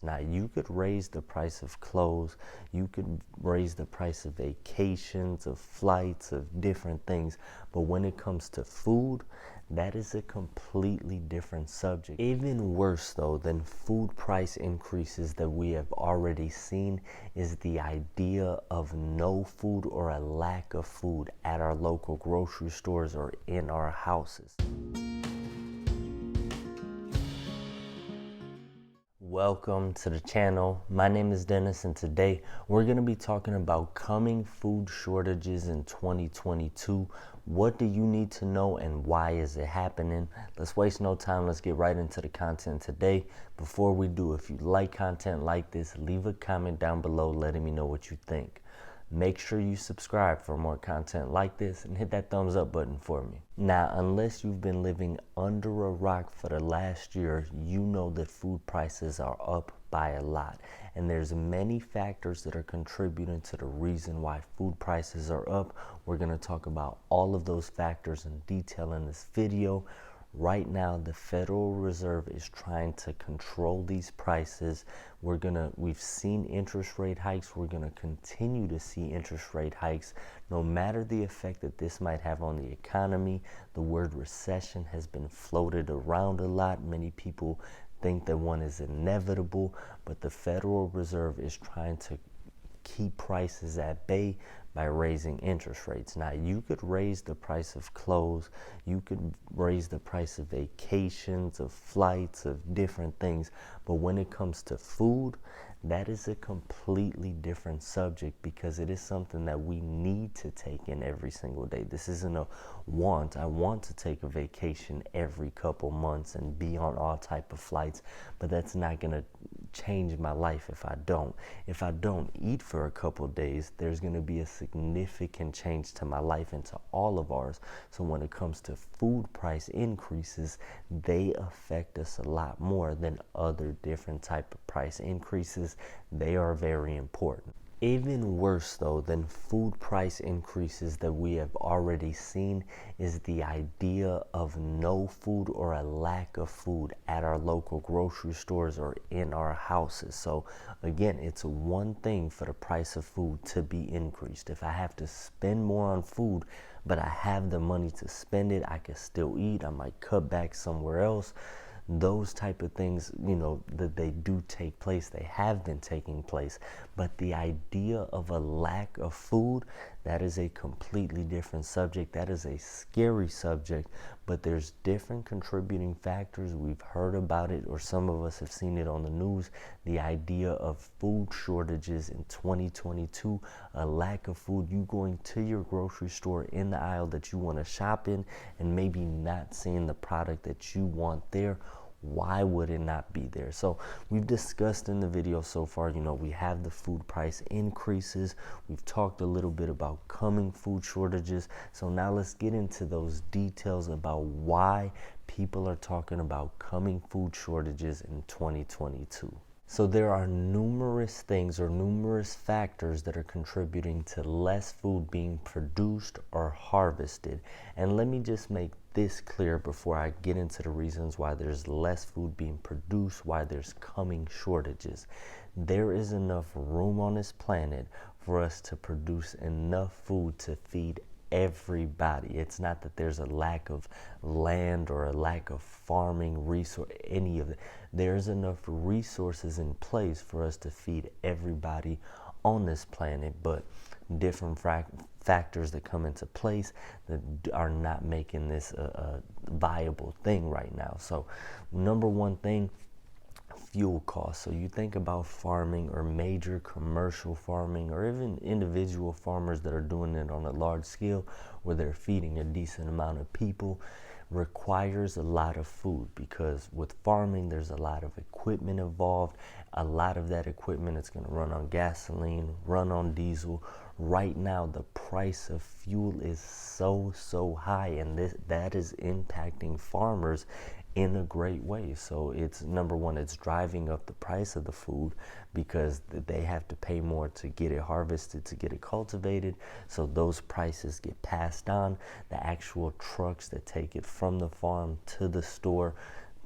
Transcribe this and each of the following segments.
Now, you could raise the price of clothes, you could raise the price of vacations, of flights, of different things. But when it comes to food, that is a completely different subject. Even worse, though, than food price increases that we have already seen is the idea of no food or a lack of food at our local grocery stores or in our houses. Welcome to the channel. My name is Dennis, and today we're going to be talking about coming food shortages in 2022. What do you need to know and why is it happening? Let's waste no time. Let's get right into the content today. Before we do, if you like content like this, leave a comment down below letting me know what you think. Make sure you subscribe for more content like this and hit that thumbs up button for me. Now, unless you've been living under a rock for the last year, you know that food prices are up by a lot. And there's many factors that are contributing to the reason why food prices are up. We're going to talk about all of those factors in detail in this video. Right now, the Federal Reserve is trying to control these prices. We've seen interest rate hikes. We're gonna continue to see interest rate hikes, no matter the effect that this might have on the economy. The word recession has been floated around a lot. Many people think that one is inevitable, but the Federal Reserve is trying to keep prices at bay by raising interest rates. Now, you could raise the price of clothes, you could raise the price of vacations, of flights, of different things, but when it comes to food, that is a completely different subject because it is something that we need to take in every single day. This isn't a want. I want to take a vacation every couple months and be on all type of flights, but that's not going to change my life if I don't. If I don't eat for a couple days, there's going to be a significant change to my life and to all of ours. So when it comes to food price increases, they affect us a lot more than other different type of price increases. They are very important. Even worse, though, than food price increases that we have already seen is the idea of no food or a lack of food at our local grocery stores or in our houses. So again, it's one thing for the price of food to be increased. If I have to spend more on food, but I have the money to spend it, I can still eat. I might cut back somewhere else. Those type of things, that they do take place, they have been taking place. But the idea of a lack of food, that is a completely different subject. That is a scary subject, but there's different contributing factors. We've heard about it, or some of us have seen it on the news. The idea of food shortages in 2022, a lack of food, you going to your grocery store in the aisle that you want to shop in and maybe not seeing the product that you want there. Why would it not be there? So we've discussed in the video so far, we have the food price increases. We've talked a little bit about coming food shortages. So now let's get into those details about why people are talking about coming food shortages in 2022. So there are numerous things or numerous factors that are contributing to less food being produced or harvested. And let me just make this clear before I get into the reasons why there's less food being produced, why there's coming shortages. There is enough room on this planet for us to produce enough food to feed everybody. It's not that there's a lack of land or a lack of farming resource, any of it. There's enough resources in place for us to feed everybody on this planet, but different factors that come into place that are not making this a viable thing right now. So number one thing, fuel costs. So you think about farming or major commercial farming or even individual farmers that are doing it on a large scale where they're feeding a decent amount of people, requires a lot of food because with farming there's a lot of equipment involved. A lot of that equipment is going to run on gasoline, run on diesel. Right now the price of fuel is so high, and that is impacting farmers in a great way. So it's number one, it's driving up the price of the food because they have to pay more to get it harvested, to get it cultivated. So those prices get passed on. The actual trucks that take it from the farm to the store,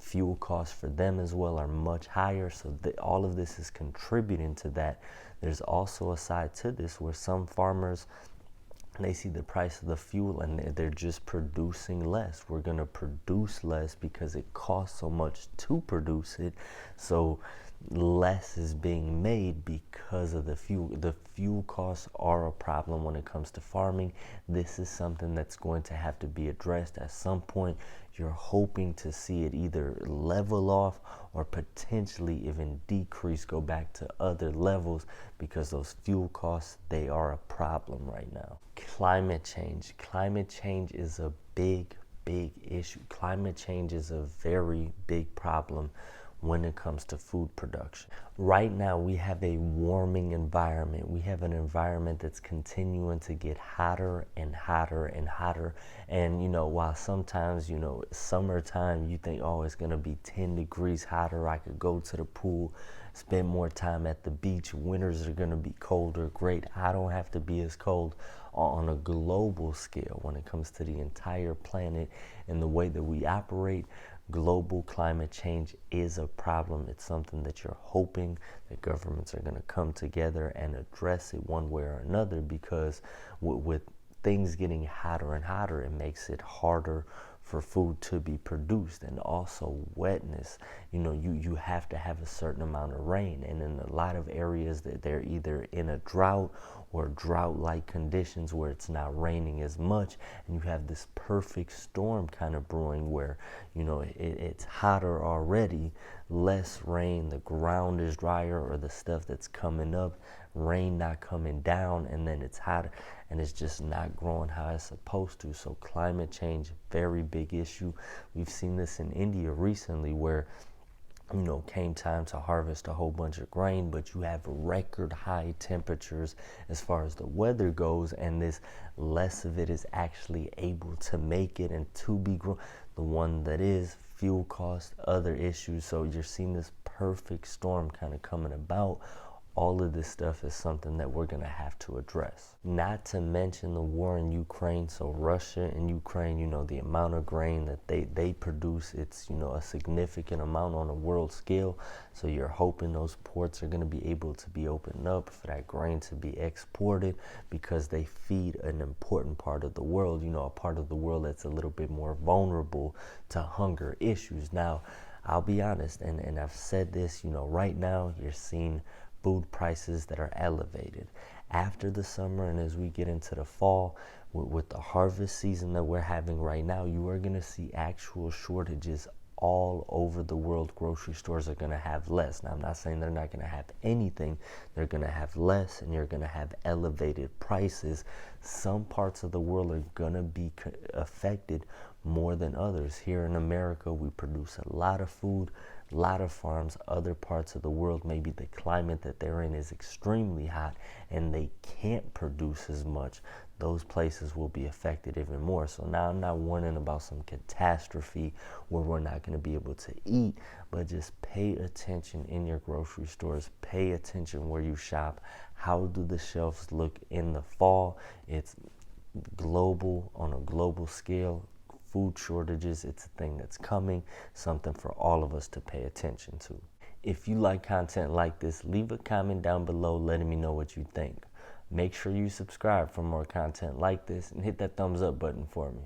fuel costs for them as well are much higher. So all of this is contributing to that. There's also a side to this where some farmers, they see the price of the fuel and they're just producing less. We're going to produce less because it costs so much to produce it. So less is being made because of the fuel. The fuel costs are a problem when it comes to farming. This is something that's going to have to be addressed at some point. You're hoping to see it either level off or potentially even decrease, go back to other levels, because those fuel costs, they are a problem right now. Climate change. Climate change is a big issue. Climate change is a very big problem when it comes to food production. Right now, we have a warming environment. We have an environment that's continuing to get hotter and hotter and hotter. And, while sometimes, summertime, you think, oh, it's gonna be 10 degrees hotter. I could go to the pool, spend more time at the beach. Winters are gonna be colder. Great, I don't have to be as cold. On a global scale, when it comes to the entire planet and the way that we operate, global climate change is a problem. It's something that you're hoping that governments are going to come together and address it one way or another, because with things getting hotter and hotter, it makes it harder for food to be produced. And also wetness. You have to have a certain amount of rain, and in a lot of areas that they're either in a drought or drought-like conditions where it's not raining as much, and you have this perfect storm kind of brewing where it's hotter already, less rain, the ground is drier, or the stuff that's coming up, rain not coming down, and then it's hotter and it's just not growing how it's supposed to. So climate change, very big issue. We've seen this in India recently where came time to harvest a whole bunch of grain, but you have record high temperatures as far as the weather goes, and this less of it is actually able to make it and to be grown. The one that is fuel cost, other issues. So you're seeing this perfect storm kind of coming about. All of this stuff is something that we're going to have to address. Not to mention the war in Ukraine. So Russia and Ukraine, the amount of grain that they produce, it's, a significant amount on a world scale. So you're hoping those ports are going to be able to be opened up for that grain to be exported, because they feed an important part of the world, a part of the world that's a little bit more vulnerable to hunger issues. Now, I'll be honest, and I've said this, right now you're seeing food prices that are elevated. After the summer and as we get into the fall, with the harvest season that we're having right now, you are going to see actual shortages all over the world. Grocery stores are going to have less. Now, I'm not saying they're not going to have anything. They're going to have less, and you're going to have elevated prices. Some parts of the world are going to be affected more than others. Here in America, we produce a lot of food, a lot of farms. Other parts of the world, maybe the climate that they're in is extremely hot and they can't produce as much. Those places will be affected even more. So now I'm not warning about some catastrophe where we're not going to be able to eat, but just pay attention in your grocery stores. Pay attention where you shop. How do the shelves look in the fall? It's global, on a global scale. Food shortages, it's a thing that's coming, something for all of us to pay attention to. If you like content like this, leave a comment down below letting me know what you think. Make sure you subscribe for more content like this and hit that thumbs up button for me.